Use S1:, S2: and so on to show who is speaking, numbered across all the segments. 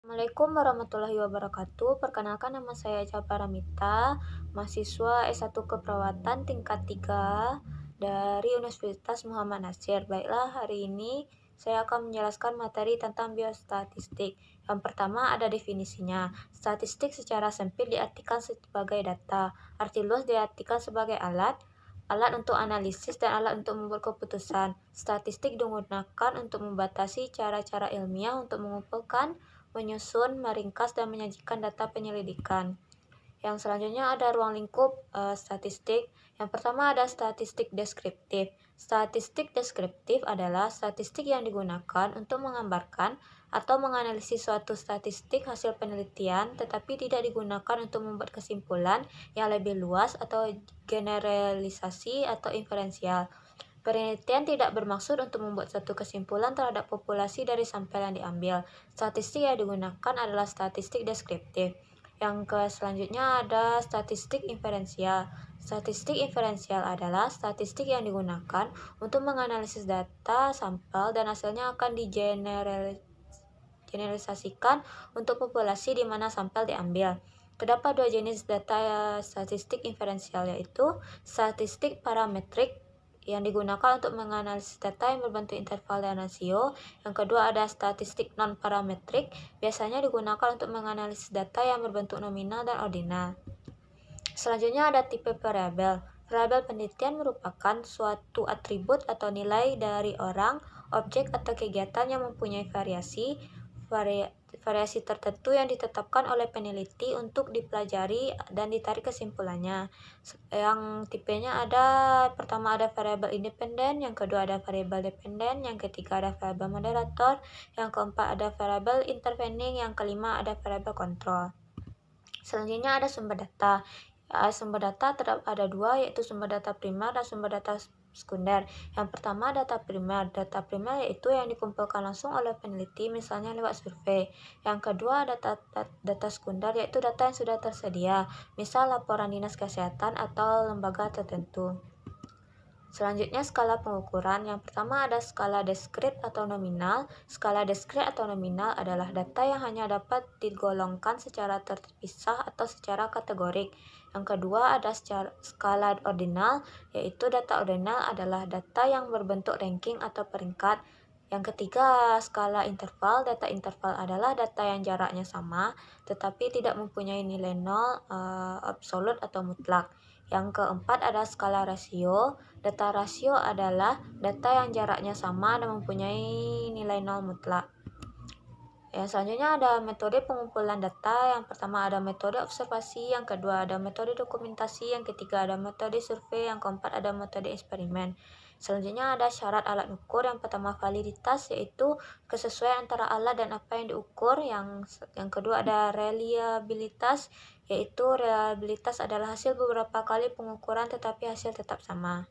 S1: Assalamualaikum warahmatullahi wabarakatuh. Perkenalkan, nama saya Echa Paramita, mahasiswa S1 Keperawatan tingkat 3 dari Universitas Muhammad Nasir. Baiklah, hari ini saya akan menjelaskan materi tentang biostatistik. Yang pertama ada definisinya. Statistik secara sempit diartikan sebagai data. Arti luas diartikan sebagai alat untuk analisis dan alat untuk membuat keputusan. Statistik digunakan untuk membatasi cara-cara ilmiah untuk mengumpulkan, menyusun, meringkas, dan menyajikan data penyelidikan. Yang selanjutnya ada ruang lingkup statistik. Yang pertama ada statistik deskriptif. Statistik deskriptif adalah statistik yang digunakan untuk menggambarkan atau menganalisis suatu statistik hasil penelitian, tetapi tidak digunakan untuk membuat kesimpulan yang lebih luas atau generalisasi atau inferensial. Penelitian tidak bermaksud untuk membuat satu kesimpulan terhadap populasi dari sampel yang diambil. Statistik yang digunakan adalah statistik deskriptif. Selanjutnya ada statistik inferensial. Statistik inferensial adalah statistik yang digunakan untuk menganalisis data sampel dan hasilnya akan digeneralisasikan untuk populasi di mana sampel diambil. Terdapat dua jenis data statistik inferensial, yaitu statistik parametrik yang digunakan untuk menganalisis data yang berbentuk interval dan rasio. Yang kedua ada statistik non-parametrik, biasanya digunakan untuk menganalisis data yang berbentuk nominal dan ordinal. Selanjutnya ada tipe variabel. Variabel penelitian merupakan suatu atribut atau nilai dari orang, objek, atau kegiatan yang mempunyai variasi tertentu yang ditetapkan oleh peneliti untuk dipelajari dan ditarik kesimpulannya. Yang tipenya ada, pertama ada variabel independen, yang kedua ada variabel dependen, yang ketiga ada variabel moderator, yang keempat ada variabel intervening, yang kelima ada variabel kontrol. Selanjutnya ada sumber data. Sumber data ada dua, yaitu sumber data primer dan sumber data sekunder. Yang pertama data primer. Data primer yaitu yang dikumpulkan langsung oleh peneliti, misalnya lewat survei. Yang kedua data sekunder, yaitu data yang sudah tersedia, misal laporan dinas kesehatan atau lembaga tertentu. Selanjutnya skala pengukuran. Yang pertama ada skala diskrit atau nominal. Skala diskrit atau nominal adalah data yang hanya dapat digolongkan secara terpisah atau secara kategorik. Yang kedua ada skala ordinal, yaitu data ordinal adalah data yang berbentuk ranking atau peringkat. Yang ketiga skala interval. Data interval adalah data yang jaraknya sama tetapi tidak mempunyai nilai nol, absolut atau mutlak. Yang keempat ada skala rasio. Data rasio adalah data yang jaraknya sama dan mempunyai nilai nol mutlak. Yang selanjutnya ada metode pengumpulan data. Yang pertama ada metode observasi, yang kedua ada metode dokumentasi, yang ketiga ada metode survei, yang keempat ada metode eksperimen. Selanjutnya ada syarat alat ukur. Yang pertama validitas, yaitu kesesuaian antara alat dan apa yang diukur. Yang kedua ada reliabilitas, yaitu reliabilitas adalah hasil beberapa kali pengukuran tetapi hasil tetap sama.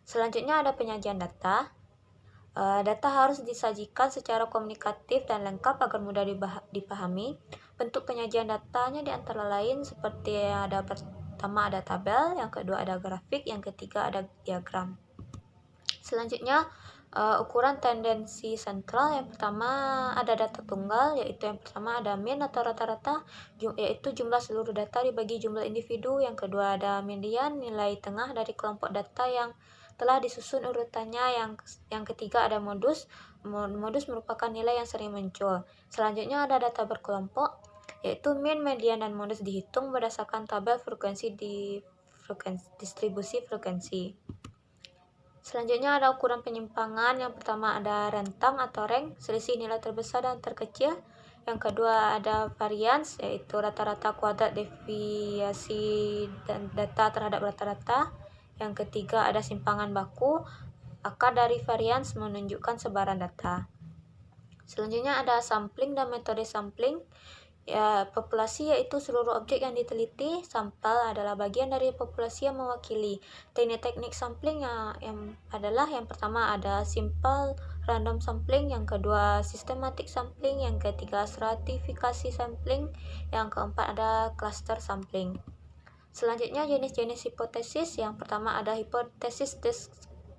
S1: Selanjutnya ada penyajian data. Data harus disajikan secara komunikatif dan lengkap agar mudah dipahami. Bentuk penyajian datanya di antara lain seperti ada pertama ada tabel, yang kedua ada grafik, yang ketiga ada diagram. Selanjutnya ukuran tendensi sentral. Yang pertama ada data tunggal, yaitu yang pertama ada mean atau rata-rata, yaitu jumlah seluruh data dibagi jumlah individu. Yang kedua ada median, nilai tengah dari kelompok data yang telah disusun urutannya. Yang ketiga ada modus. Modus merupakan nilai yang sering muncul. Selanjutnya ada data berkelompok, yaitu mean, median, dan modus dihitung berdasarkan tabel distribusi frekuensi. Selanjutnya ada ukuran penyimpangan. Yang pertama ada rentang atau rank, selisih nilai terbesar dan terkecil. Yang kedua ada variance, yaitu rata-rata kuadrat deviasi dan data terhadap rata-rata. Yang ketiga ada simpangan baku, akar dari variance menunjukkan sebaran data. Selanjutnya ada sampling dan metode sampling. Populasi yaitu seluruh objek yang diteliti. Sampel adalah bagian dari populasi yang mewakili. Teknik sampling yang pertama ada simple random sampling, yang kedua systematic sampling, yang ketiga stratifikasi sampling, yang keempat ada cluster sampling. Selanjutnya jenis-jenis hipotesis. Yang pertama ada hipotesis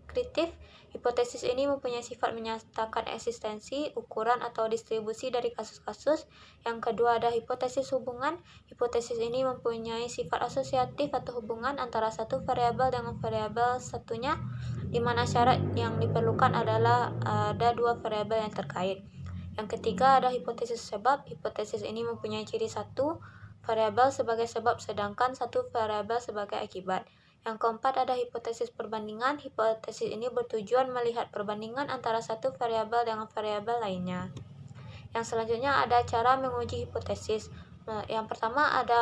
S1: deskriptif. Hipotesis ini mempunyai sifat menyatakan eksistensi, ukuran, atau distribusi dari kasus-kasus. Yang kedua ada hipotesis hubungan. Hipotesis ini mempunyai sifat asosiatif atau hubungan antara satu variabel dengan variabel satunya, di mana syarat yang diperlukan adalah ada dua variabel yang terkait. Yang ketiga ada hipotesis sebab. Hipotesis ini mempunyai ciri satu variabel sebagai sebab sedangkan satu variabel sebagai akibat. Yang keempat ada hipotesis perbandingan. Hipotesis ini bertujuan melihat perbandingan antara satu variabel dengan variabel lainnya. Yang selanjutnya ada cara menguji hipotesis. Yang pertama ada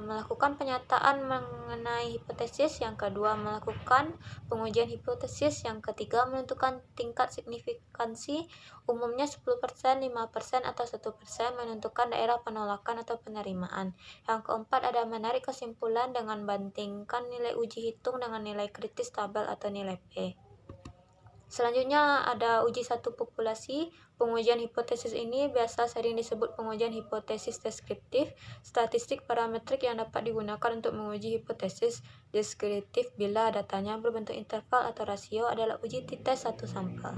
S1: melakukan penyataan mengenai hipotesis, yang kedua melakukan pengujian hipotesis, yang ketiga menentukan tingkat signifikansi, umumnya 10%, 5%, atau 1%, menentukan daerah penolakan atau penerimaan. Yang keempat ada menarik kesimpulan dengan bandingkan nilai uji hitung dengan nilai kritis tabel atau nilai P. Selanjutnya ada uji satu populasi. Pengujian hipotesis ini biasa sering disebut pengujian hipotesis deskriptif. Statistik parametrik yang dapat digunakan untuk menguji hipotesis deskriptif bila datanya berbentuk interval atau rasio adalah uji t-test satu sampel.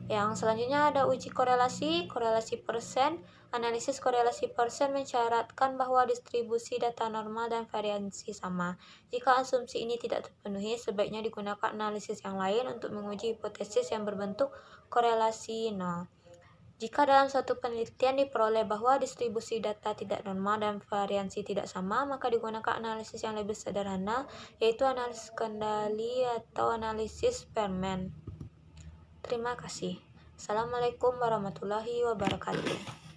S1: Yang selanjutnya ada uji korelasi, korelasi persen. Analisis korelasi persen mensyaratkan bahwa distribusi data normal dan variansi sama. Jika asumsi ini tidak terpenuhi, sebaiknya digunakan analisis yang lain untuk menguji hipotesis yang berbentuk korelasi nol. Jika dalam suatu penelitian diperoleh bahwa distribusi data tidak normal dan variansi tidak sama, maka digunakan analisis yang lebih sederhana, yaitu analisis kendali atau analisis Spearman. Terima kasih. Assalamualaikum warahmatullahi wabarakatuh.